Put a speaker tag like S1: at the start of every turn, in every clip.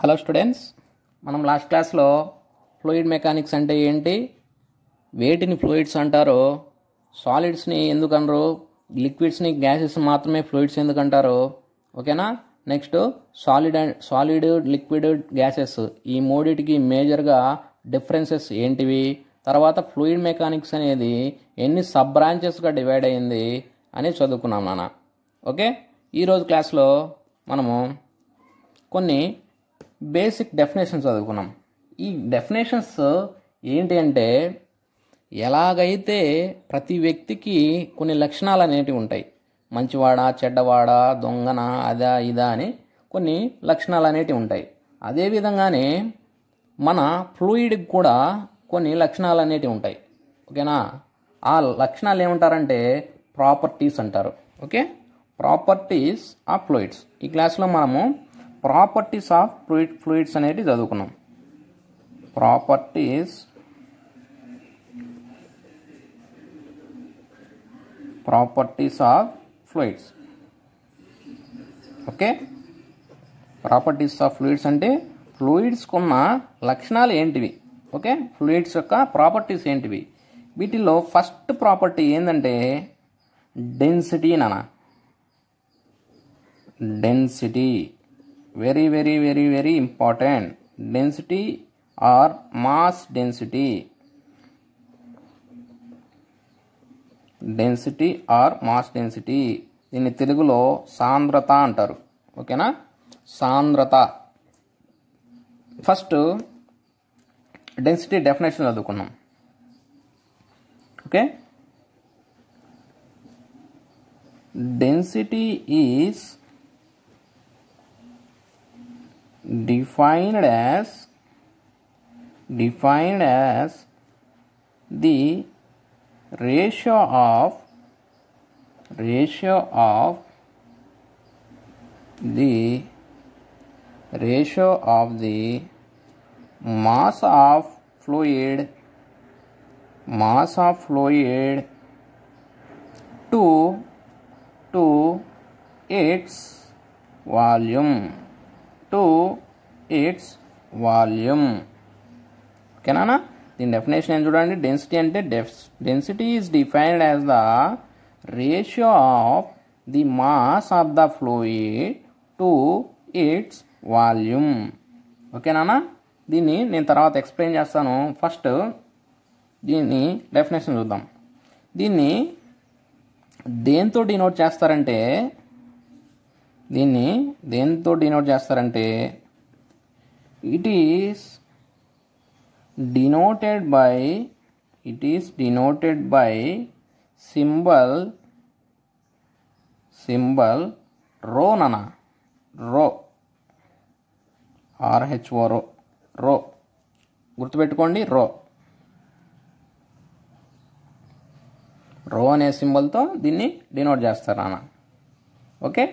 S1: Hello students, మనం last క్లాస్లో fluid mechanics అంటే ఏంటి, వేటిని ఫ్లూయిడ్స్ అంటారో, సాలిడ్స్ని ఎందుకు అనరు, లిక్విడ్స్ని గ్యాసెస్ మాత్రమే ఫ్లూయిడ్స్ ఎందుకు అంటారు, ఓకేనా. నెక్స్ట్ సాలిడ్ లిక్విడ్ గ్యాసెస్ ఈ మూడిటికి మేజర్గా డిఫరెన్సెస్ ఏంటివి, తర్వాత ఫ్లూయిడ్ మెకానిక్స్ అనేది ఎన్ని సబ్ బ్రాంచెస్గా డివైడ్ అయింది అని చదువుకున్నాం నాన్న. ఓకే, ఈరోజు క్లాస్లో మనము కొన్ని బేసిక్ డెఫినేషన్స్ చదువుకున్నాం. ఈ డెఫినేషన్స్ ఏంటి అంటే, ఎలాగైతే ప్రతి వ్యక్తికి కొన్ని లక్షణాలు అనేటివి ఉంటాయి, మంచివాడా చెడ్డవాడా దొంగన అదా ఇదా అని కొన్ని లక్షణాలు అనేటివి ఉంటాయి. అదేవిధంగానే మన ఫ్లూయిడ్కి కూడా కొన్ని లక్షణాలు అనేటివి ఉంటాయి, ఓకేనా. ఆ లక్షణాలు ఏమంటారంటే ప్రాపర్టీస్ అంటారు. Okay, properties of fluids. ఈ క్లాస్లో మనము ప్రాపర్టీస్ ఆఫ్ ఫ్లూయిడ్స్ అనేది చదువుకున్నాం. Properties of fluids. Okay, properties of fluids అంటే ఫ్లూయిడ్స్కి ఉన్న లక్షణాలు ఏంటివి, ఓకే, ఫ్లూయిడ్స్ యొక్క ప్రాపర్టీస్ ఏంటివి. వీటిల్లో ఫస్ట్ ప్రాపర్టీ ఏంటంటే డెన్సిటీ నానా. Density very very very very important. Density or mass density. Density or mass density. దీన్ని తెలుగులో సాంద్రత అంటారు, ఓకేనా. సాంద్రత. ఫస్ట్ డెన్సిటీ డెఫినేషన్ చదువుకున్నాం. Okay, density is defined as the ratio of the mass of fluid to its volume. ఓకేనా. దీని definition ఏం చూడండి. డెన్సిటీ అంటే density is defined as the ratio of the mass of the fluid to its volume. ఓకేనా. దీన్ని నేను తర్వాత explain చేస్తాను. ఫస్ట్ దీన్ని డెఫినేషన్ చూద్దాం. దీన్ని దేంతో డినోట్ చేస్తారంటే it is denoted by symbol rho nana. rho rho గుర్తుపెట్టుకోండి. రో అనే సింబల్తో దీన్ని డినోట్ చేస్తారు నాన్న. ఓకే,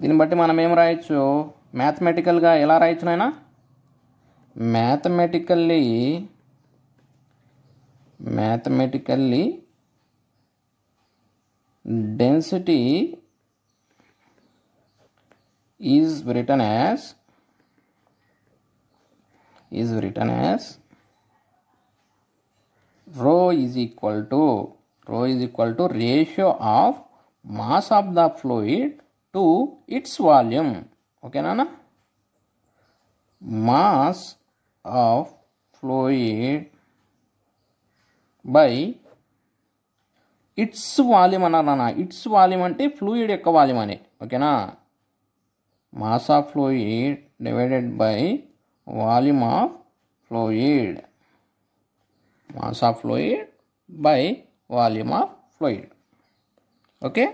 S1: దీన్ని బట్టి మనం ఏం రాయొచ్చు, మ్యాథమెటికల్గా ఎలా రాయొచ్చు నాయనా. Mathematically density is written as rho is equal to ratio of mass of the fluid to its volume. ఓకేనా. Mass of fluid by its volume అన్నారన్నా. ఇట్స్ వాల్యూమ్ అంటే ఫ్లూయిడ్ యొక్క వాల్యూమ్ అని, ఓకేనా. Mass of fluid divided by volume of fluid. Mass of fluid by volume of fluid. Okay,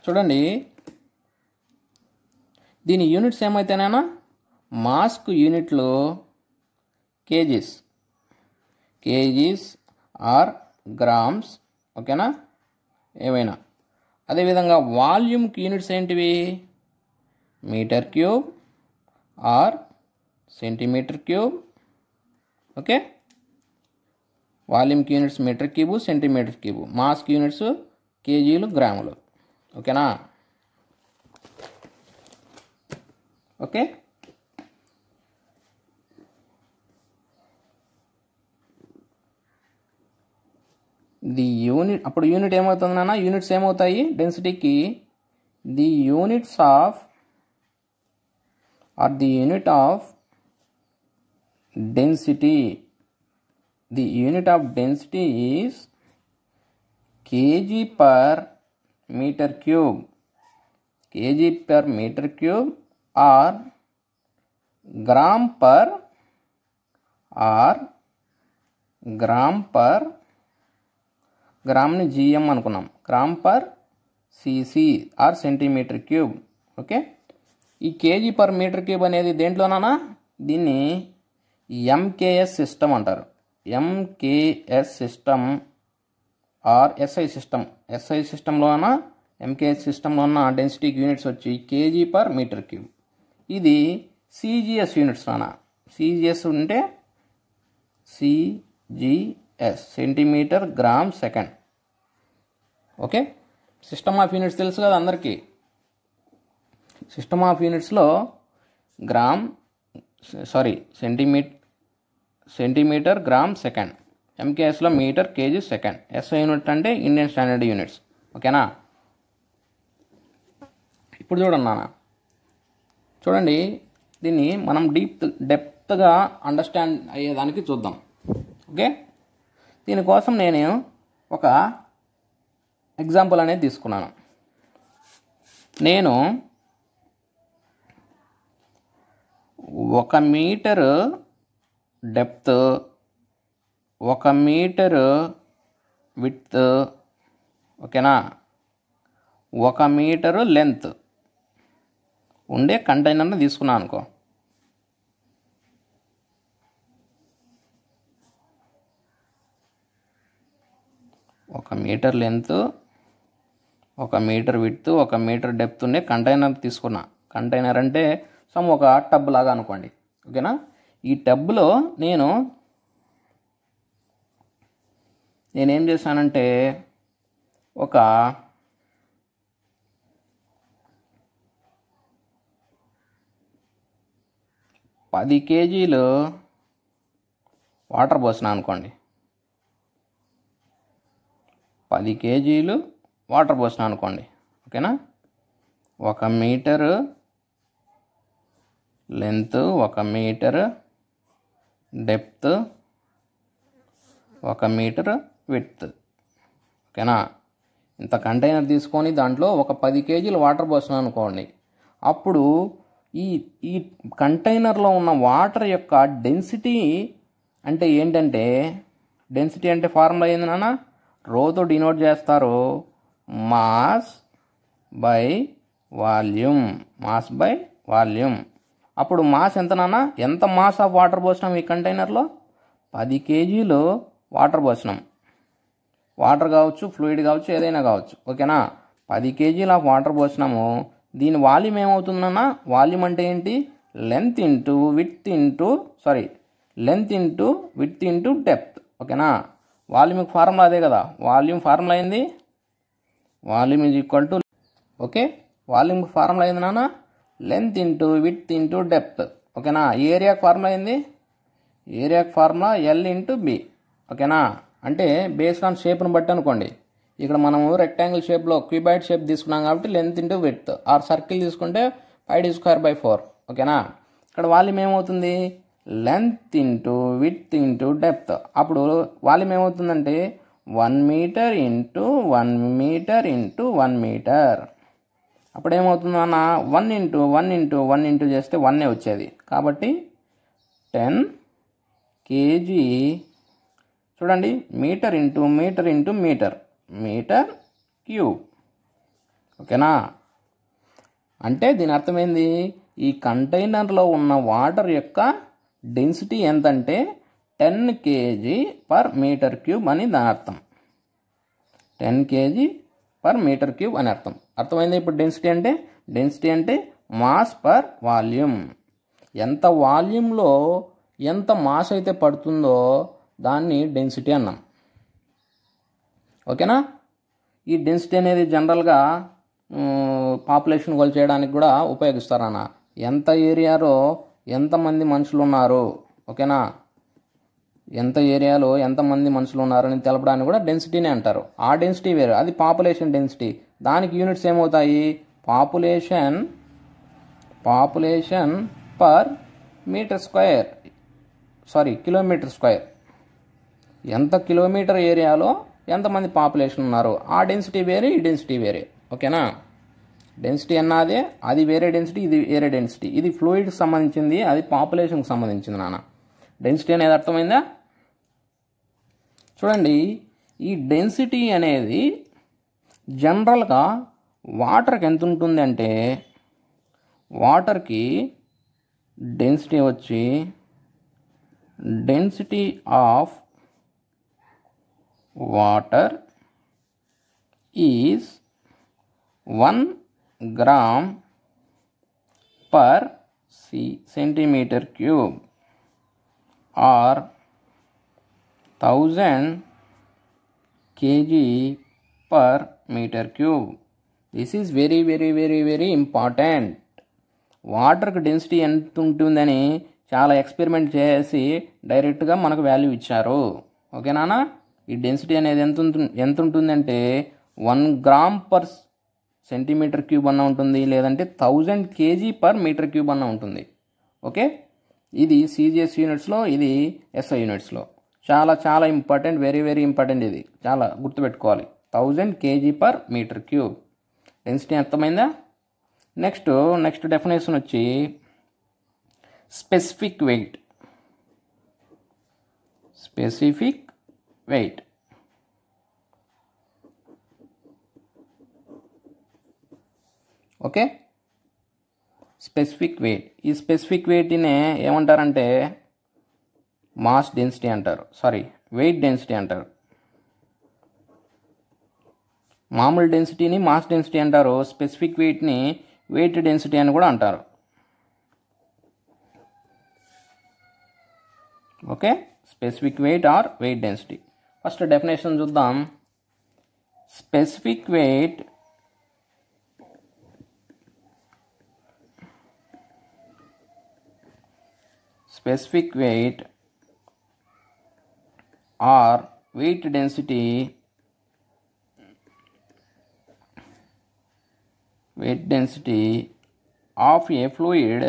S1: చూడండి. దీని units ఏమైతేనైనా మాస్కు యూనిట్లు కేజీస్ ఆర్ గ్రామ్స్, ఓకేనా, ఏమైనా. అదేవిధంగా వాల్యూమ్కి యూనిట్స్ ఏంటివి, metre cube or centimetre cube. Okay, వాల్యూమ్కి units metre cube, centimetre cube. మాస్కి యూనిట్స్ కేజీలు, గ్రాములు, ఓకేనా. ఓకే. ది యూనిట్, అప్పుడు యూనిట్ ఏమవుతుంది నాన్న, యూనిట్స్ ఏమవుతాయి డెన్సిటీకి, the units of or the unit of density, the unit of density is KG per metre cube, KG per metre cube or gram per గ్రామ్ని జిఎం అనుకున్నాం, gram per CC or centimetre cube. Okay. ఈ KG per metre cube అనేది దేంట్లోనా, దీన్ని MKS system అంటారు. MKS system or SI system, SI సిస్టంలోన MKS సిస్టంలో ఉన్న డెన్సిటీ యూనిట్స్ వచ్చి కేజీ పర్ మీటర్ క్యూబ్. ఇది సిజిఎస్ యూనిట్స్ నాన్న, సిజిఎస్ ఉంటే CGS centimetre gram second. Okay. System of units తెలుసు కదా అందరికీ. సిస్టమ్ ఆఫ్ యూనిట్స్లో సెంటీమీటర్ గ్రామ్ సెకండ్, ఎంకేఎస్లో metre KG second, SI unit అంటే ఇండియన్ స్టాండర్డ్ యూనిట్స్. ఓకేనా. ఇప్పుడు చూడండి నాన్న, చూడండి దీన్ని మనం డెప్త్గా అండర్స్టాండ్ అయ్యేదానికి చూద్దాం. ఓకే. దీనికోసం నేను ఒక ఎగ్జాంపుల్ అనేది తీసుకున్నాను. నేను 1 మీటరు డెప్త్, 1 మీటరు విడ్త్, ఓకేనా, 1 మీటరు లెంత్ ఉండే కంటైనర్ని తీసుకున్నాను అనుకో. ఒక metre length, 1 metre width, 1 metre depth ఉండే కంటైనర్ తీసుకున్నా. కంటైనర్ అంటే ఒక టబ్ లాగా అనుకోండి. ఓకేనా. ఈ టబ్లో నేనేం చేశానంటే ఒక 10 కేజీలు వాటర్ పోసిన అనుకోండి. 10 కేజీలు వాటర్ పోసిన అనుకోండి. ఓకేనా. 1 metre length, 1 metre depth, 1 metre width. ఓకేనా. ఇంత కంటైనర్ తీసుకొని దాంట్లో ఒక 10 కేజీలు వాటర్ పోసిన అనుకోండి. అప్పుడు ఈ కంటైనర్లో ఉన్న వాటర్ యొక్క డెన్సిటీ అంటే ఏంటంటే, డెన్సిటీ అంటే ఫార్ములా ఏంది నాన్న, రోతో డినోట్ చేస్తారు, mass by volume, mass by volume. అప్పుడు మాస్ ఎంత నాన్న, ఎంత మాస్ ఆఫ్ వాటర్ పోసినాం ఈ కంటైనర్లో, 10 కేజీలు వాటర్ పోసినాం. వాటర్ కావచ్చు, ఫ్లూయిడ్ కావచ్చు, ఏదైనా కావచ్చు. ఓకేనా. 10 కేజీలు ఆఫ్ వాటర్ పోసినాము. దీని వాల్యూమ్ ఏమవుతుందన్న, వాల్యూమ్ అంటే ఏంటి, length into width into depth. ఓకేనా. వాల్యూమ్కి ఫార్ములా అదే కదా, వాల్యూమ్ ఫార్ములా అయింది, volume is equal to, okay, వాల్యూమ్కి ఫార్ములా అయింది నాన్న, length into width into depth. ఓకేనా. ఏరియాకి ఫార్ములా అయింది, ఏరియాకి ఫార్ములా ఎల్ ఇంటూ బి. ఓకేనా. అంటే బేస్డ్ ఆన్ షేప్ను బట్టి అనుకోండి. ఇక్కడ మనము రెక్టాంగిల్ షేప్లో క్యూబాయిడ్ షేప్ తీసుకున్నాం కాబట్టి length into width, or circle తీసుకుంటే πd²/4. ఓకేనా. ఇక్కడ వాల్యూమ్ ఏమవుతుంది, length into width into depth. అప్పుడు వాల్యూమ్ ఏమవుతుందంటే 1 metre into 1 metre into 1 metre. అప్పుడు ఏమవుతుంది అన్న, 1 ఇంటూ 1 ఇంటూ 1 ఇంటూ చేస్తే 1 వచ్చేది. కాబట్టి 10 కేజీ, చూడండి, metre into metre into metre, metre cube. ఓకేనా. అంటే దీని అర్థమైంది, ఈ కంటైనర్లో ఉన్న వాటర్ యొక్క డెన్సిటీ ఎంతంటే 10 కేజీ పర్ మీటర్ క్యూబ్ అని దాని అర్థం. 10 కేజీ పర్ మీటర్ క్యూబ్ అని అర్థం. అర్థమైంది ఇప్పుడు డెన్సిటీ అంటే మాస్ పర్ వాల్యూమ్. ఎంత వాల్యూమ్లో ఎంత మాస్ అయితే పడుతుందో దాన్ని డెన్సిటీ అన్నాం. ఓకేనా. ఈ డెన్సిటీ అనేది జనరల్గా పాపులేషన్ కొలిచేయడానికి కూడా ఉపయోగిస్తారన్న. ఎంత ఏరియాలో ఎంతమంది మనుషులు ఉన్నారు, ఓకేనా, ఎంత ఏరియాలో ఎంతమంది మనుషులు ఉన్నారని తెలపడానికి కూడా డెన్సిటీనే అంటారు. ఆ డెన్సిటీ వేరు, అది పాపులేషన్ డెన్సిటీ. దానికి యూనిట్స్ ఏమవుతాయి, population per metre square, kilometre square. ఎంత కిలోమీటర్ ఏరియాలో ఎంతమంది పాపులేషన్ ఉన్నారు, ఆ డెన్సిటీ వేరే, ఈ డెన్సిటీ వేరే, ఓకేనా. డెన్సిటీ అన్నదే, అది వేరే డెన్సిటీ, ఇది వేరే డెన్సిటీ. ఇది ఫ్లూయిడ్కి సంబంధించింది, అది పాపులేషన్కి సంబంధించింది నాన్న. డెన్సిటీ అనేది అర్థమైందా? చూడండి, ఈ డెన్సిటీ అనేది జనరల్గా వాటర్కి ఎంత ఉంటుంది అంటే, వాటర్కి డెన్సిటీ వచ్చి density of water is 1 gram per centimetre cube or 1000 kg per meter cube. This is very very very very important. వాటర్కి డెన్సిటీ ఎంత ఉంటుందని చాలా ఎక్స్పెరిమెంట్ చేసి డైరెక్ట్గా మనకు వాల్యూ ఇచ్చారు, ఓకేనా. ఈ డెన్సిటీ అనేది ఎంత ఉంటుందంటే 1 గ్రామ్ పర్ సెంటీమీటర్ క్యూబ్ అన్న ఉంటుంది, లేదంటే 1000 kg పర్ మీటర్ క్యూబ్ అన్న ఉంటుంది, ఓకే. ఇది సిజిఎస్ యూనిట్స్లో, ఇది ఎస్ఐ యూనిట్స్లో. చాలా చాలా ఇంపార్టెంట్, వెరీ వెరీ ఇంపార్టెంట్. ఇది చాలా గుర్తుపెట్టుకోవాలి. 1000 kg per metre cube. Density అర్థమైందా? నెక్స్ట్ డెఫినేషన్ వచ్చి specific weight. Okay, specific weight. ఈ స్పెసిఫిక్ వెయిట్నే ఏమంటారంటే మాస్ డెన్సిటీ అంటారు, వెయిట్ డెన్సిటీ అంటారు. మామూలు డెన్సిటీని మాస్ డెన్సిటీ అంటారు, స్పెసిఫిక్ వెయిట్ని వెయిట్ డెన్సిటీ అని కూడా అంటారు, okay. Specific weight or weight density. First definition చూద్దాం. Specific weight or weight density of a fluid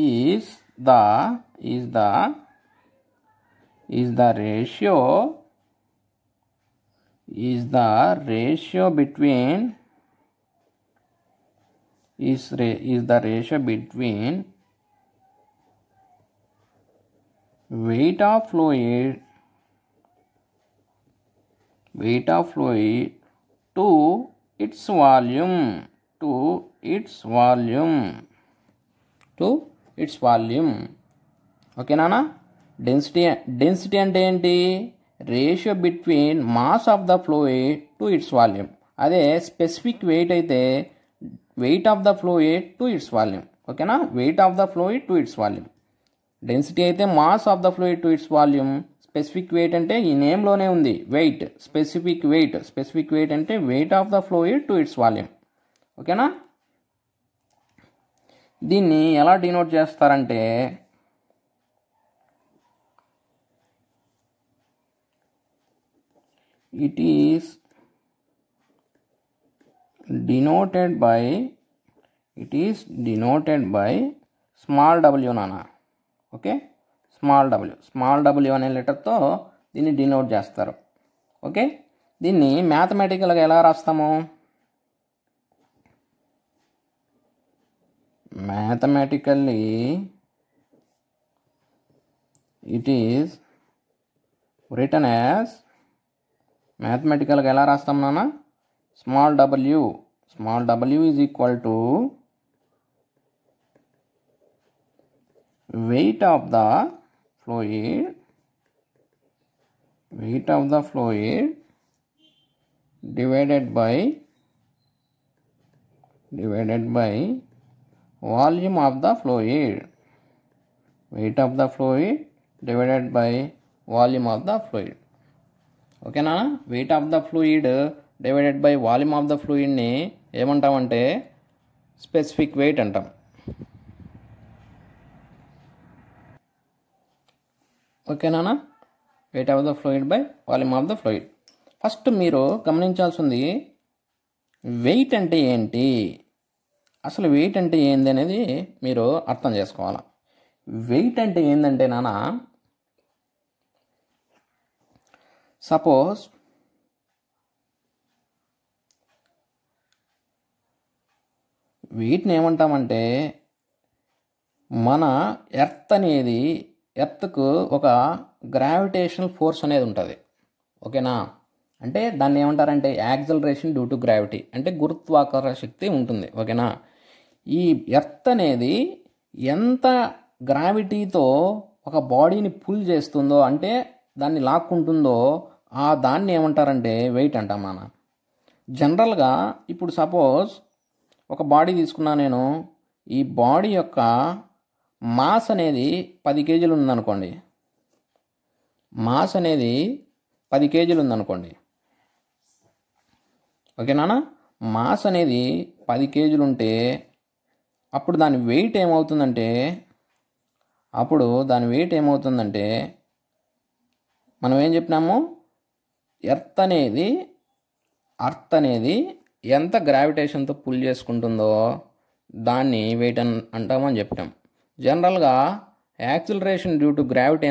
S1: is the ratio between weight of fluid to its volume. Okay నాన్న. Density అంటే ఏంటి? Ratio between mass of the fluid to its volume. అదే specific weight అయితే weight of the fluid to its volume, ఓకేనా. Weight of the fluid to its volume. Density అయితే mass of the fluid to its volume. Specific weight అంటే ఈ నేమ్లోనే ఉంది, weight. Specific weight అంటే weight of the fluid to its volume, ఓకేనా. దీన్ని ఎలా డినోట్ చేస్తారంటే it is denoted by small w నానా, ఓకే. స్మాల్ w అనే లెటర్తో దీన్ని డినోట్ చేస్తారు, ఓకే. దీన్ని మ్యాథమెటికల్గా ఎలా రాస్తాము? Mathematically it is written as, మ్యాథమెటికల్గా ఎలా రాస్తాం నాన్న? Small w is equal to weight of the fluid divided by volume of the fluid. Weight of the fluid divided by volume of the fluid. ఓకేనా? Weight of the fluid divided by volume of the ఫ్లూయిడ్ని ఏమంటామంటే specific weight అంటాం. ఓకేనా? Weight of the fluid by volume of the fluid. First మీరు గమనించాల్సింది wait అంటే ఏంటి, అసలు వెయిట్ అంటే ఏంది అనేది మీరు అర్థం చేసుకోవాలి. వెయిట్ అంటే ఏంటంటే నాన్న, సపోజ్ వెయిట్ని ఏమంటామంటే మన ఎర్త్కు ఒక గ్రావిటేషనల్ ఫోర్స్ అనేది ఉంటుంది. ఓకేనా? అంటే దాన్ని ఏమంటారంటే యాక్సలరేషన్ డ్యూ టు గ్రావిటీ, అంటే గురుత్వాకర్షణ శక్తి ఉంటుంది. ఓకేనా? ఈ ఎర్త్ అనేది ఎంత గ్రావిటీతో ఒక బాడీని పుల్ చేస్తుందో, అంటే దాన్ని లాక్కుంటుందో, దాన్ని ఏమంటారంటే వెయిట్ అంటాం నాన్న. జనరల్గా ఇప్పుడు సపోజ్ ఒక బాడీ తీసుకున్నా నేను, ఈ బాడీ యొక్క మాస్ అనేది 10 కేజీలు ఉందనుకోండి. మాస్ అనేది 10 కేజీలు ఉందనుకోండి. ఓకేనా? మాస్ అనేది 10 కేజీలు ఉంటే అప్పుడు దాని వెయిట్ ఏమవుతుందంటే మనం ఏం చెప్పినాము, ఎర్త్ అనేది ఎంత గ్రావిటేషన్తో పుల్ చేసుకుంటుందో దాన్ని వెయిట్ అంటామని చెప్పినాం. జనరల్గా యాక్సిలరేషన్ డ్యూ టు గ్రావిటీ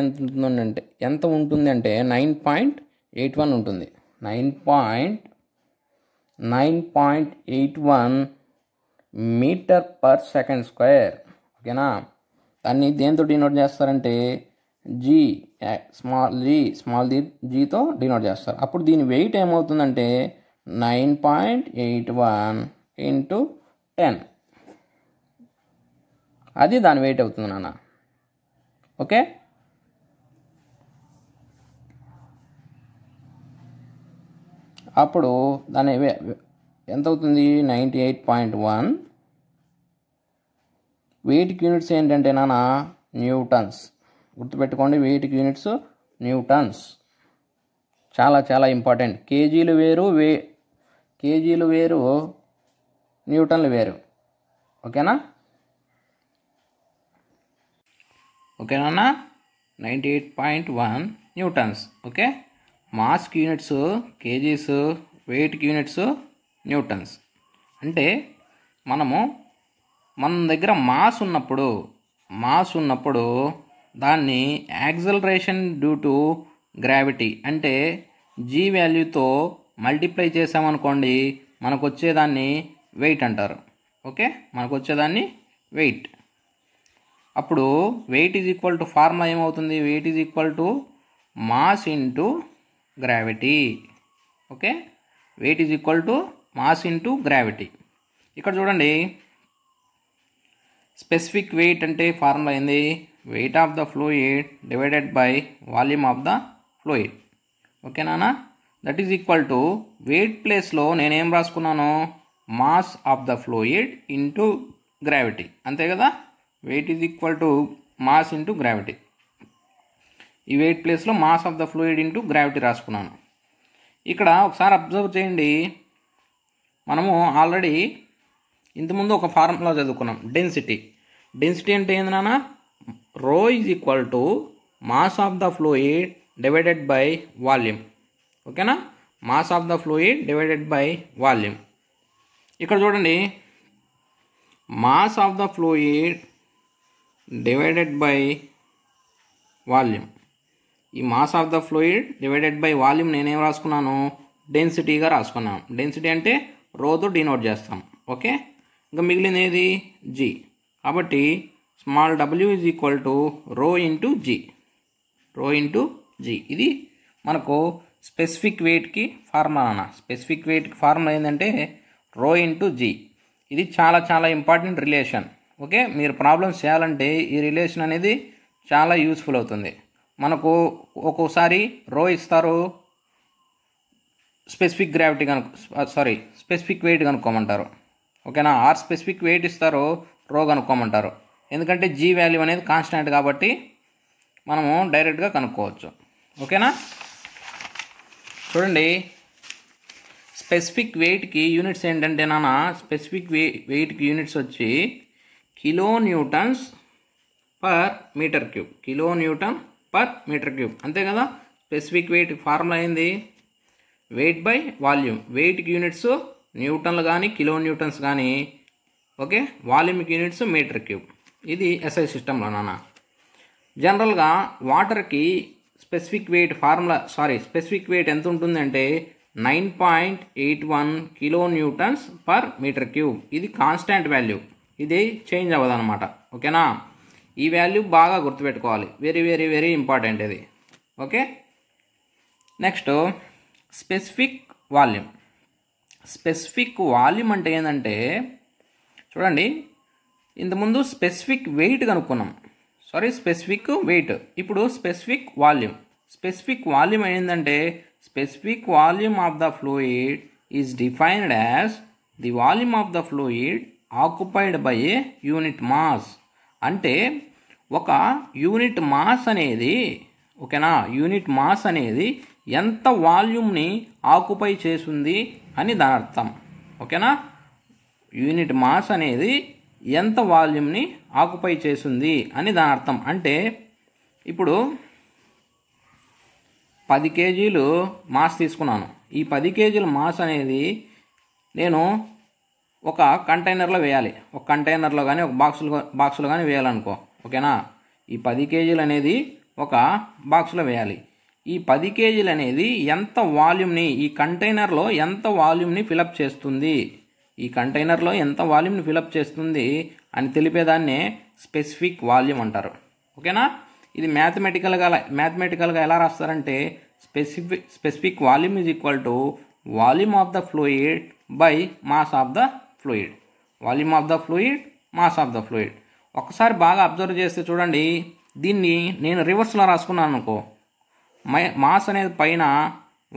S1: ఎంత ఉంటుంది అంటే 9.81 ఉంటుంది. 9.81 మీటర్ పర్ సెకండ్ స్క్వేర్. ఓకేనా? దాన్ని దేంతో డినోట్ చేస్తారంటే స్మాల్ జీతో డినోట్ చేస్తారు. అప్పుడు దీని వెయిట్ ఏమవుతుందంటే 9.81 × 10, అది దాని వెయిట్ అవుతుంది నాన్న. ఓకే? అప్పుడు దాని ఎంత అవుతుంది? 98.1. వెయిట్కి యూనిట్స్ ఏంటంటే నాన్న న్యూటన్స్. గుర్తుపెట్టుకోండి, వెయిట్కి యూనిట్స్ న్యూటన్స్. చాలా చాలా ఇంపార్టెంట్. కేజీలు వేరు, న్యూటన్లు వేరు. ఓకేనా? 98.1 న్యూటన్స్. ఓకే? మాస్కి యూనిట్స్ కేజీస్, వెయిట్కి యూనిట్స్ న్యూటన్స్. అంటే మన దగ్గర మాస్ ఉన్నప్పుడు దాన్ని యాక్సలరేషన్ డ్యూ టు గ్రావిటీ అంటే జీ వాల్యూతో మల్టిప్లై చేసామనుకోండి, మనకు వచ్చేదాన్ని వెయిట్ అంటారు. ఓకే? మనకు వచ్చేదాన్ని వెయిట్. అప్పుడు weight is equal to formula ఏమవుతుంది? Weight is equal to mass into gravity. Okay? Weight is equal to mass into gravity. ఇక్కడ చూడండి, స్పెసిఫిక్ వెయిట్ అంటే ఫార్ములా ఏంది? Weight of the fluid divided by volume of the fluid. ఓకేనా? That is equal to weight ప్లేస్లో నేనేం రాసుకున్నాను? Mass of the fluid into gravity. అంతే కదా? Weight is equal to mass into gravity. ఈ weight ప్లేస్లో mass of the fluid into gravity రాసుకున్నాను. ఇక్కడ ఒకసారి అబ్జర్వ్ చేయండి, మనము ఆల్రెడీ ఇంతకుముందు ఒక ఫార్ములా చదువుకున్నాం, డెన్సిటీ. డెన్సిటీ అంటే ఏంది నాన్న? Rho is equal to mass of the fluid divided by volume. ఓకేనా? Mass of the fluid divided by volume. ఇక్కడ చూడండి, mass of the fluid divided by volume. ఈ mass of the fluid divided by volume నేనేం రాసుకున్నాను? డెన్సిటీగా రాసుకున్నాను. Density అంటే రోతో denote చేస్తాం. Okay? ఇంకా మిగిలిన ఏది? జీ. కాబట్టి small W is equal to rho into G. ఇది మనకు స్పెసిఫిక్ వెయిట్కి ఫార్ములా అన్న. స్పెసిఫిక్ వెయిట్కి ఫార్ములా ఏంటంటే రో ఇంటూ జీ. ఇది చాలా చాలా ఇంపార్టెంట్ రిలేషన్. ఓకే? మీరు ప్రాబ్లమ్స్ చేయాలంటే ఈ రిలేషన్ అనేది చాలా యూస్ఫుల్ అవుతుంది. మనకు ఒక్కోసారి రో ఇస్తారు, స్పెసిఫిక్ వెయిట్ కనుక్కోమంటారు. ఓకేనా? ఆర్ స్పెసిఫిక్ వెయిట్ ఇస్తారు, రో కనుక్కోమంటారు. ఎందుకంటే జీ వాల్యూ అనేది కాన్స్టాంట్ కాబట్టి మనము డైరెక్ట్గా కనుక్కోవచ్చు. ఓకేనా? చూడండి, స్పెసిఫిక్ వెయిట్కి యూనిట్స్ ఏంటంటే నాన్న, స్పెసిఫిక్ వెయిట్కి యూనిట్స్ వచ్చి kilo newtons per metre cube, kilo newton per metre cube, అంతే కదా. స్పెసిఫిక్ వెయిట్ ఫార్ములా ఏంది, వెయిట్ బై వాల్యూమ్. వెయిట్కి యూనిట్స్ న్యూటన్లు కానీ కిలో న్యూటన్స్ కానీ, ఓకే. వాల్యూమ్కి యూనిట్స్ మీటర్ క్యూబ్. ఇది ఎస్ఐ సిస్టంలో నాన్న. జనరల్గా వాటర్కి specific weight formula specific weight ఎంత ఉంటుందంటే 9.81 kilo newtons per metre cube. ఇది కాన్స్టాంట్ వాల్యూ, ఇది చేంజ్ అవ్వదు అనమాట, ఓకేనా. ఈ వాల్యూ బాగా గుర్తుపెట్టుకోవాలి, వెరీ వెరీ వెరీ ఇంపార్టెంట్ ఇది, okay. Next specific volume. Specific volume అంటే ఏంటంటే చూడండి, ఇంతకుముందు స్పెసిఫిక్ వెయిట్ కనుక్కున్నాం, స్పెసిఫిక్ వెయిట్. ఇప్పుడు స్పెసిఫిక్ వాల్యూమ్. స్పెసిఫిక్ వాల్యూమ్ ఏంటంటే specific volume of the fluid is defined as the volume of the fluid occupied by A unit mass. అంటే ఒక unit mass అనేది, ఓకేనా, యూనిట్ మాస్ అనేది ఎంత వాల్యూమ్ని ఆక్యుపై చేస్తుంది అని దాని అర్థం, ఓకేనా. యూనిట్ మాస్ అనేది ఎంత వాల్యూమ్ని ఆక్యుపై చేస్తుంది అని దాని అర్థం. అంటే ఇప్పుడు 10 కేజీలు మాస్ తీసుకున్నాను. ఈ 10 కేజీల మాస్ అనేది నేను ఒక కంటైనర్లో వేయాలి, ఒక కంటైనర్లో కానీ ఒక బాక్సులో కానీ వేయాలనుకో, ఓకేనా. ఈ 10 కేజీలు అనేది ఒక బాక్స్లో వేయాలి. ఈ 10 కేజీలు అనేది ఎంత వాల్యూమ్ని, ఈ కంటైనర్లో ఎంత వాల్యూమ్ని ఫిలప్ చేస్తుంది, ఈ కంటైనర్లో ఎంత వాల్యూమ్ని ఫిలప్ చేస్తుంది అని తెలిపేదాన్నే స్పెసిఫిక్ వాల్యూమ్ అంటారు, ఓకేనా. ఇది మ్యాథమెటికల్గా ఎలా రాస్తారంటే specific volume is equal to volume of the fluid by mass of the fluid. Volume of the fluid, mass of the fluid. ఒకసారి బాగా అబ్జర్వ్ చేస్తే చూడండి, దీన్ని నేను రివర్స్లో రాసుకున్నాను అనుకో, మాస్ అనేది పైన,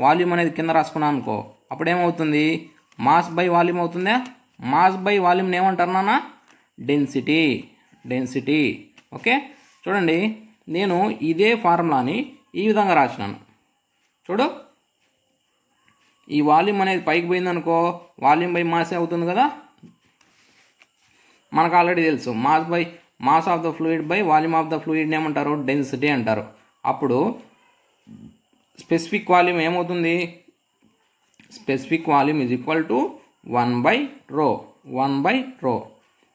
S1: వాల్యూమ్ అనేది కింద రాసుకున్నాను అనుకో, అప్పుడేమవుతుంది, మాస్ బై వాల్యూమ్ అవుతుందా. మాస్ బై వాల్యూమ్ని ఏమంటారు నాన్న, డెన్సిటీ. ఓకే, చూడండి, నేను ఇదే ఫార్ములాని ఈ విధంగా రాసినాను. చూడు, ఈ వాల్యూమ్ అనేది పైకి పోయిందనుకో, వాల్యూమ్ బై మాసే అవుతుంది కదా. మనకు ఆల్రెడీ తెలుసు, mass of the fluid by volume of the ఫ్లూయిడ్ని ఏమంటారు, డెన్సిటీ అంటారు. అప్పుడు స్పెసిఫిక్ వాల్యూమ్ ఏమవుతుంది, specific volume is equal to 1/ρ.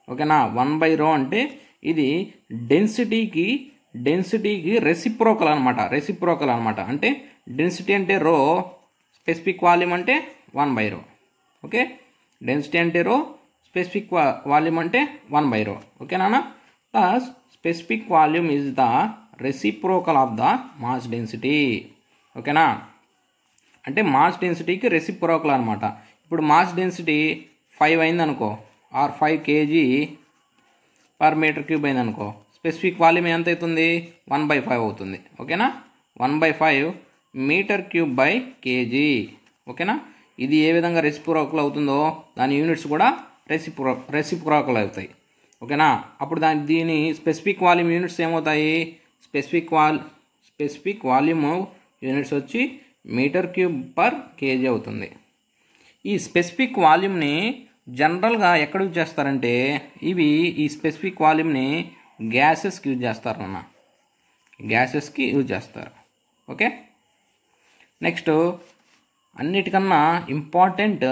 S1: ఓకేనా. 1/ρ అంటే ఇది డెన్సిటీకి రెసిప్రోకల్ అనమాట. అంటే డెన్సిటీ అంటే రో, స్పెసిఫిక్ వాల్యూమ్ అంటే 1/ρ. ఓకే, డెన్సిటీ అంటే రో, స్పెసిఫిక్ వాల్యూమ్ అంటే 1/ρ. ఓకేనా. Plus specific volume is the reciprocal of the mass density. ఓకేనా, అంటే మాస్ డెన్సిటీకి రెసిప్రోకల్ అనమాట. ఇప్పుడు మాస్ డెన్సిటీ 5 అయిందనుకో, or 5 kg per metre cube అయిందనుకో, స్పెసిఫిక్ వాల్యూమ్ ఎంత అవుతుంది, 1/5 అవుతుంది. ఓకేనా, 1/5 మీటర్ క్యూబ్ బై కేజీ. ఓకేనా, ఇది ఏ విధంగా రెసిప్రోకల్ అవుతుందో దాని యూనిట్స్ కూడా రెసిప్రోకల్ అవుతాయి. ఓకేనా, అప్పుడు దీని స్పెసిఫిక్ వాల్యూమ్ యూనిట్స్ ఏమవుతాయి, స్పెసిఫిక్ వాల్యూమ్ యూనిట్స్ వచ్చి మీటర్ క్యూబ్ పర్ కేజీ అవుతుంది. ఈ స్పెసిఫిక్ వాల్యూమ్ని జనరల్గా ఎక్కడ యూజ్ చేస్తారంటే, ఈ స్పెసిఫిక్ వాల్యూమ్ని గ్యాసెస్కి యూజ్ చేస్తారన్న, గ్యాసెస్కి యూజ్ చేస్తారు. ఓకే, నెక్స్ట్ అన్నిటికన్నా important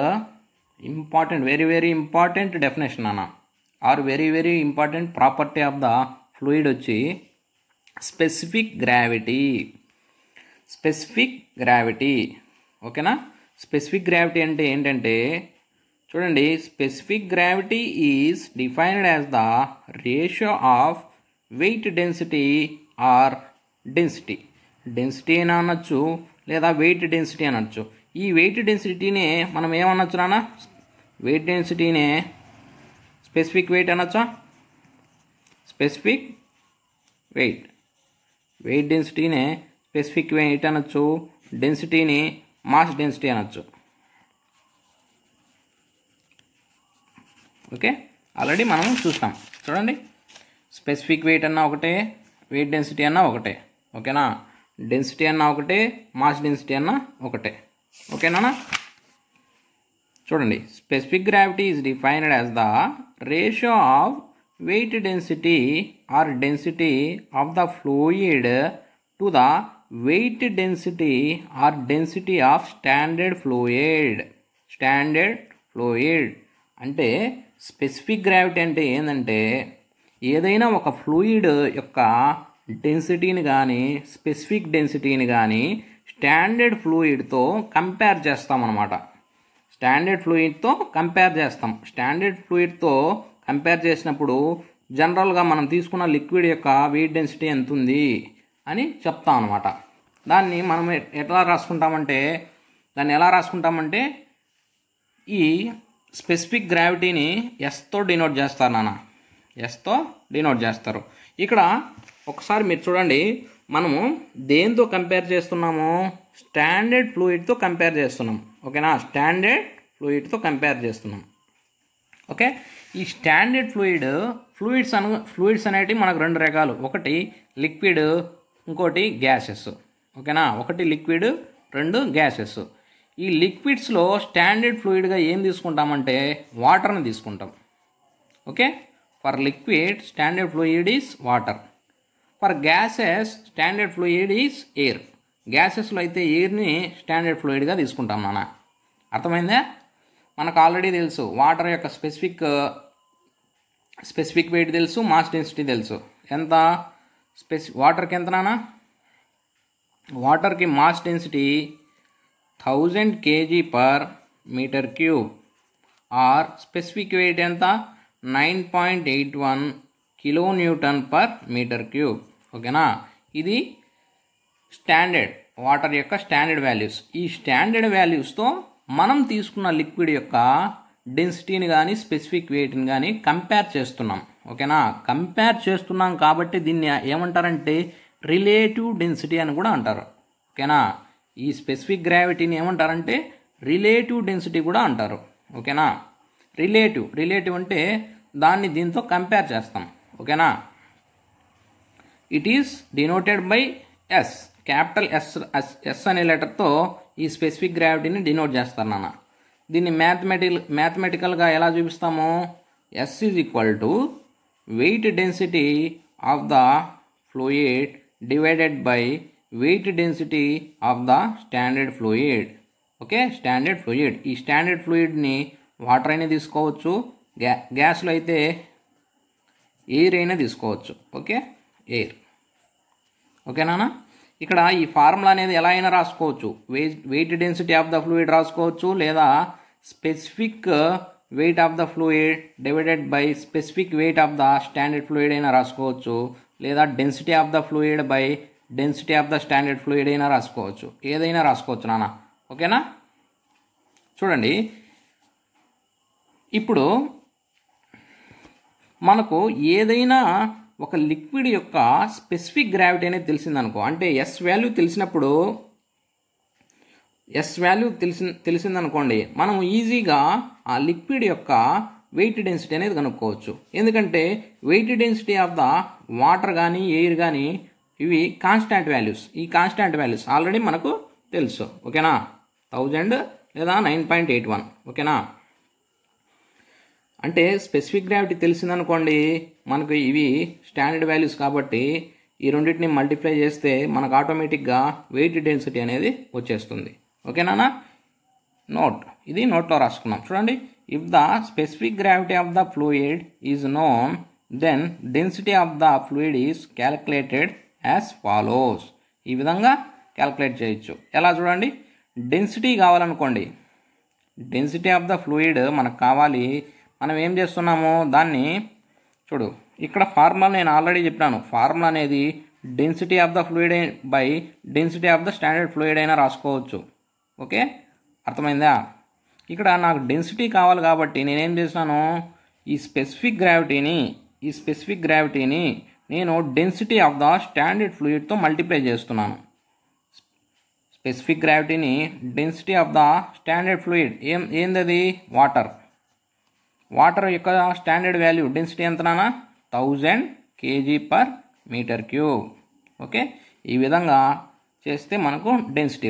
S1: very very important definition అన్న, or very very important property of the fluid వచ్చి స్పెసిఫిక్ గ్రావిటీ. ఓకేనా, స్పెసిఫిక్ గ్రావిటీ అంటే ఏంటంటే చూడండి, specific gravity is defined as the ratio of weight density or density అని అనొచ్చు, లేదా వెయిట్ డెన్సిటీ అనొచ్చు. ఈ వెయిట్ డెన్సిటీనే మనం ఏమనొచ్చు నాన్న, వెయిట్ డెన్సిటీనే స్పెసిఫిక్ వెయిట్ అనొచ్చా, స్పెసిఫిక్ వెయిట్ డెన్సిటీనే స్పెసిఫిక్ వెయిట్ అనొచ్చు, డెన్సిటీని మాస్ డెన్సిటీ అనొచ్చు. ఓకే, ఆల్రెడీ మనం చూస్తాం. చూడండి, స్పెసిఫిక్ వెయిట్ అన్నా ఒకటే, వెయిట్ డెన్సిటీ అన్నా ఒకటే. ఓకేనా, డెన్సిటీ అన్నా ఒకటే, మాస్ డెన్సిటీ అన్నా ఒకటే. ఓకేనా. చూడండి, specific gravity is defined as the ratio of weight density or density of the fluid to the weight density or density of standard fluid. అంటే స్పెసిఫిక్ గ్రావిటీ అంటే ఏంటంటే ఏదైనా ఒక ఫ్లూయిడ్ యొక్క డెన్సిటీని కానీ స్పెసిఫిక్ డెన్సిటీని కానీ స్టాండర్డ్ ఫ్లూయిడ్తో కంపేర్ చేస్తామన్నమాట. స్టాండర్డ్ ఫ్లూయిడ్తో కంపేర్ చేసినప్పుడు జనరల్గా మనం తీసుకున్న లిక్విడ్ యొక్క వెయిట్ డెన్సిటీ ఎంత ఉంది అని చెప్తాం అనమాట. దాన్ని మనం ఎలా రాసుకుంటామంటే ఈ స్పెసిఫిక్ గ్రావిటీని ఎస్తో డినోట్ చేస్తారు నాన్న. ఎస్తో డినోట్ చేస్తారు. ఇక్కడ ఒకసారి మీరు చూడండి, మనము దేంతో కంపేర్ చేస్తున్నాము? స్టాండర్డ్ ఫ్లూయిడ్తో కంపేర్ చేస్తున్నాం. ఓకేనా? స్టాండర్డ్ ఫ్లూయిడ్తో కంపేర్ చేస్తున్నాం. ఓకే, ఈ స్టాండర్డ్ ఫ్లూయిడ్స్ అనేటివి మనకు రెండు రకాలు. ఒకటి లిక్విడ్, ఇంకోటి గ్యాసెస్. ఓకేనా? ఒకటి లిక్విడ్, రెండు గ్యాసెస్. ఈ లిక్విడ్స్లో స్టాండర్డ్ ఫ్లూయిడ్గా ఏం తీసుకుంటామంటే వాటర్ని తీసుకుంటాం. Okay, for liquid standard fluid is water. For gases standard fluid is air. గ్యాసెస్లో అయితే ఎయిర్ని స్టాండర్డ్ ఫ్లూయిడ్గా తీసుకుంటాం నాన్న. అర్థమైందా? మనకు ఆల్రెడీ తెలుసు వాటర్ యొక్క స్పెసిఫిక్ వెయిట్ తెలుసు, మాస్ డెన్సిటీ తెలుసు. ఎంత వాటర్కి ఎంత నాన్న? వాటర్కి mass density 1000 kg/m³ or specific weight ఎంత? 9.81 kN/m³. ఓకేనా? ఇది స్టాండర్డ్ వాటర్ యొక్క స్టాండర్డ్ వాల్యూస్. ఈ స్టాండర్డ్ వాల్యూస్తో మనం తీసుకున్న లిక్విడ్ యొక్క డెన్సిటీని కానీ స్పెసిఫిక్ వెయిట్ని కానీ కంపేర్ చేస్తున్నాం. ఓకేనా? కంపేర్ చేస్తున్నాం కాబట్టి దీన్ని ఏమంటారంటే రిలేటివ్ డెన్సిటీ అని కూడా అంటారు. ఓకేనా? ఈ స్పెసిఫిక్ గ్రావిటీని ఏమంటారంటే రిలేటివ్ డెన్సిటీ కూడా అంటారు. ఓకేనా? రిలేటివ్ అంటే దాన్ని దీంతో కంపేర్ చేస్తాం. ఓకేనా? It is denoted by S. Capital S అనే లెటర్తో ఈ స్పెసిఫిక్ గ్రావిటీని డినోట్ చేస్తారు నాన్న. దీన్ని మ్యాథమెటికల్గా ఎలా చూపిస్తాము? S is equal to weight density of the fluid divided by weight density of the standard fluid. Okay, standard fluid. ఈ స్టాండర్డ్ ఫ్లూయిడ్ని వాటర్ అయినా తీసుకోవచ్చు, గ్యాస్లో అయితే ఎయిర్ అయినా తీసుకోవచ్చు. Okay, air. ఓకేనా? ఇక్కడ ఈ ఫార్ములా అనేది ఎలా అయినా రాసుకోవచ్చు. Weight density of the fluid రాసుకోవచ్చు, లేదా specific weight of the fluid divided by specific weight of the standard fluid అయినా రాసుకోవచ్చు, లేదా density of the fluid by density of the standard fluid అయినా రాసుకోవచ్చు. ఏదైనా రాసుకోవచ్చు నాన్న. ఓకేనా? చూడండి, ఇప్పుడు మనకు ఏదైనా ఒక లిక్విడ్ యొక్క స్పెసిఫిక్ గ్రావిటీ అనేది తెలిసిందనుకో, అంటే ఎస్ వాల్యూ తెలిసిందనుకోండి, మనం ఈజీగా ఆ లిక్విడ్ యొక్క వెయిట్ డెన్సిటీ అనేది కనుక్కోవచ్చు. ఎందుకంటే weight density of the water కానీ ఎయిర్ కానీ ఇవి కాన్స్టాంట్ వాల్యూస్. ఈ కాన్స్టాంట్ వాల్యూస్ ఆల్రెడీ మనకు తెలుసు. ఓకేనా? 1000 లేదా 9.81. ఓకేనా? అంటే స్పెసిఫిక్ గ్రావిటీ తెలిసిందనుకోండి, మనకు ఇవి స్టాండర్డ్ వాల్యూస్ కాబట్టి ఈ రెండింటిని మల్టిప్లై చేస్తే మనకు ఆటోమేటిక్గా వెయిట్ డెన్సిటీ అనేది వచ్చేస్తుంది. ఓకేనా? ఇది నోట్లో రాసుకున్నాం. చూడండి, if the specific gravity of the fluid is known then density of the fluid is calculated as follows. ఈ విధంగా క్యాలిక్యులేట్ చేయొచ్చు. ఎలా చూడండి, డెన్సిటీ కావాలనుకోండి, డెన్సిటీ ఆఫ్ ద ఫ్లూయిడ్ మనకు కావాలి. మనం ఏం చేస్తున్నాము, దాన్ని చూడు, ఇక్కడ ఫార్ములా నేను ఆల్రెడీ చెప్పాను. ఫార్ములా అనేది density of the fluid by density of the standard fluid అయినా రాసుకోవచ్చు. ఓకే, అర్థమైందా? ఇక్కడ నాకు డెన్సిటీ కావాలి కాబట్టి నేనేం చేస్తున్నాను, ఈ స్పెసిఫిక్ గ్రావిటీని నేను డెన్సిటీ ఆఫ్ ద స్టాండర్డ్ ఫ్లూయిడ్తో మల్టిప్లై చేస్తున్నాను. స్పెసిఫిక్ గ్రావిటీని density of the standard fluid ఏందది? వాటర్ యొక్క స్టాండర్డ్ వాల్యూ డెన్సిటీ ఎంతనా? 1000 kg/m³. ఓకే, ఈ విధంగా చేస్తే మనకు డెన్సిటీ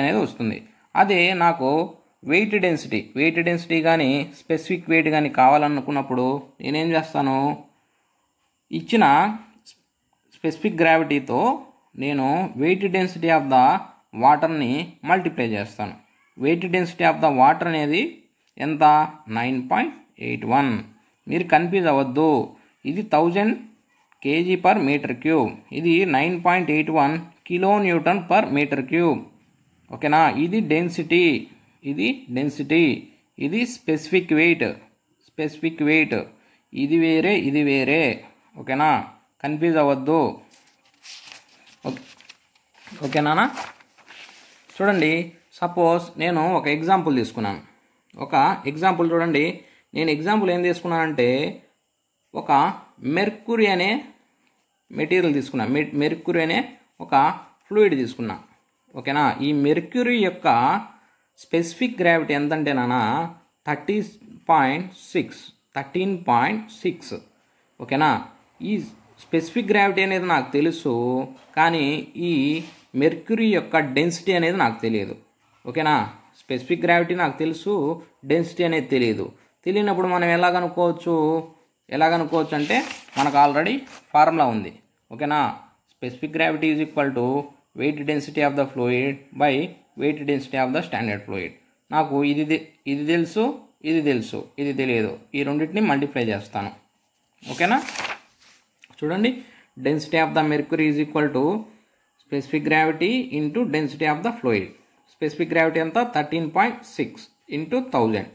S1: అనేది వస్తుంది. అదే నాకు వెయిట్ డెన్సిటీ కానీ స్పెసిఫిక్ వెయిట్ కానీ కావాలనుకున్నప్పుడు నేనేం చేస్తాను, ఇచ్చిన స్పెసిఫిక్ గ్రావిటీతో నేను వెయిట్ డెన్సిటీ ఆఫ్ ద వాటర్ని మల్టిప్లై చేస్తాను. Weight density of the water అనేది ఎంత, 9.81. మీరు కన్ఫ్యూజ్ అవ్వద్దు, ఇది 1000 kg/m³, ఇది 9.81 kN/m³. ఓకేనా, ఇది డెన్సిటీ, ఇది స్పెసిఫిక్ వెయిట్, ఇది వేరే. ఓకేనా, కన్ఫ్యూజ్ అవ్వద్దు. ఓకేనా. చూడండి, సపోజ్ నేను ఒక ఎగ్జాంపుల్ తీసుకున్నాను. చూడండి, నేను ఎగ్జాంపుల్ ఏం తీసుకున్నానంటే ఒక మెర్క్యూరీ అనే మెటీరియల్ తీసుకున్నా, మెర్క్యూరీ అనే ఒక ఫ్లూయిడ్ తీసుకున్నా. ఓకేనా, ఈ మెర్క్యూరీ యొక్క స్పెసిఫిక్ గ్రావిటీ ఎంతంటే నాన్న 13.6. ఓకేనా, ఈ స్పెసిఫిక్ గ్రావిటీ అనేది నాకు తెలుసు, కానీ ఈ మెర్క్యూరీ యొక్క డెన్సిటీ అనేది నాకు తెలియదు. ఓకేనా, స్పెసిఫిక్ గ్రావిటీ నాకు తెలుసు, డెన్సిటీ అనేది తెలియనప్పుడు మనం ఎలా కనుక్కోవచ్చు అంటే మనకు ఆల్రెడీ ఫార్ములా ఉంది. ఓకేనా, specific gravity is equal to weight density of the fluid by weight density of the standard fluid. నాకు ఇది తెలుసు, ఇది తెలియదు, ఈ రెండింటిని మల్టిప్లై చేస్తాను. ఓకేనా, చూడండి, density of the mercury is equal to specific gravity into density of the fluid. Specific gravity ఎంత, 13.6 ఇంటూ 1000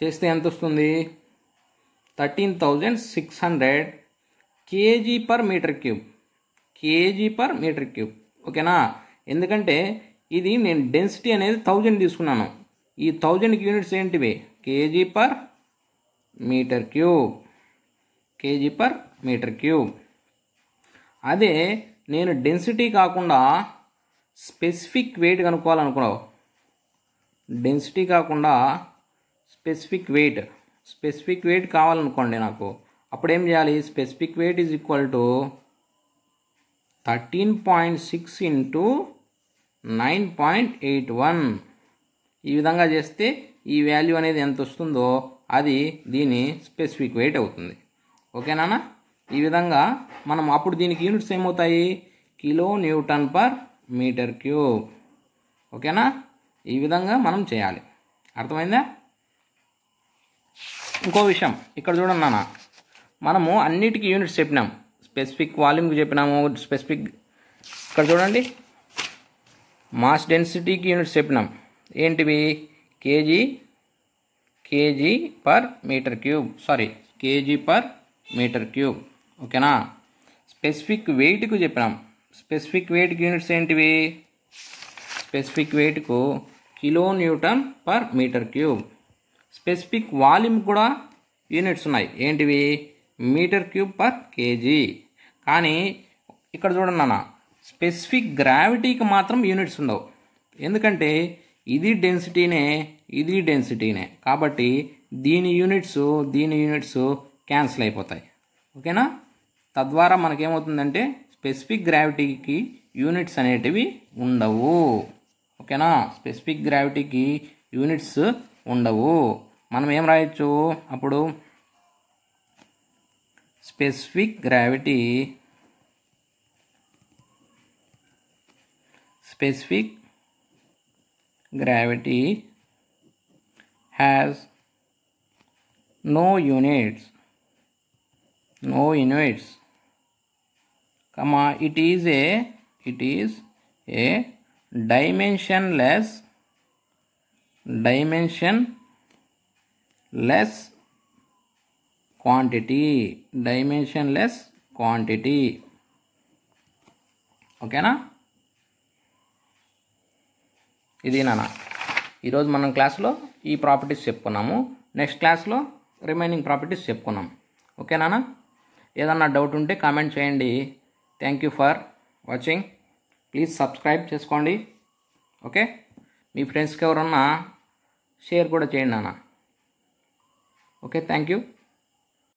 S1: చేస్తే ఎంత వస్తుంది, 13,600 kg/m³. ఓకేనా, ఎందుకంటే ఇది నేను డెన్సిటీ అనేది 1000 తీసుకున్నాను. ఈ 1000కి యూనిట్స్ ఏంటివి, kg/m³. అదే నేను డెన్సిటీ కాకుండా స్పెసిఫిక్ వెయిట్ కనుక్కోవాలనుకున్నావు, స్పెసిఫిక్ వెయిట్ కావాలనుకోండి నాకు, అప్పుడు ఏం చేయాలి, specific weight is equal to 13.6 into 9.81. ఈ విధంగా చేస్తే ఈ వాల్యూ అనేది ఎంత వస్తుందో అది దీని స్పెసిఫిక్ వెయిట్ అవుతుంది. ఓకేనా, ఈ విధంగా మనం అప్పుడు దీనికి యూనిట్స్ ఏమవుతాయి, kN/m³. ఓకేనా, ఈ విధంగా మనం చేయాలి. అర్థమైందా? ఇంకో విషయం ఇక్కడ చూడండి నాన్న, మనము అన్నిటికీ యూనిట్స్ చెప్పినాం, స్పెసిఫిక్ వాల్యూమ్కి చెప్పినాము, ఇక్కడ చూడండి మాస్ డెన్సిటీకి యూనిట్స్ చెప్పినాం, ఏంటివి, kg/m³. ఓకేనా, స్పెసిఫిక్ వెయిట్కు చెప్పినాం, స్పెసిఫిక్ వెయిట్కి యూనిట్స్ ఏంటివి, స్పెసిఫిక్ వెయిట్కు kN/m³. స్పెసిఫిక్ వాల్యూమ్ కూడా యూనిట్స్ ఉన్నాయి, ఏంటివి, m³/kg. కానీ ఇక్కడ చూడండి అన్న, స్పెసిఫిక్ గ్రావిటీకి మాత్రం యూనిట్స్ ఉండవు, ఎందుకంటే ఇది డెన్సిటీనే కాబట్టి దీని యూనిట్స్ క్యాన్సిల్ అయిపోతాయి. ఓకేనా, తద్వారా మనకేమవుతుందంటే స్పెసిఫిక్ గ్రావిటీకి యూనిట్స్ అనేటివి ఉండవు. ఓకేనా, స్పెసిఫిక్ గ్రావిటీకి యూనిట్స్ ఉండవు. మనం ఏం రాయొచ్చు అప్పుడు, specific gravity has no units, comma, it is a dimensionless quantity. ఓకేనా, ఇది నాన్న ఈరోజు మనం క్లాస్లో ఈ ప్రాపర్టీస్ చెప్పుకున్నాము. నెక్స్ట్ క్లాస్లో రిమైనింగ్ ప్రాపర్టీస్ చెప్పుకున్నాం. ఓకే నాన్న, ఏదన్నా డౌట్ ఉంటే కామెంట్ చేయండి. Thank you for watching. Please subscribe చేసుకోండి. ఓకే, మీ ఫ్రెండ్స్కి ఎవరన్నా షేర్ కూడా చేయండి నాన్న. Okay, thank you.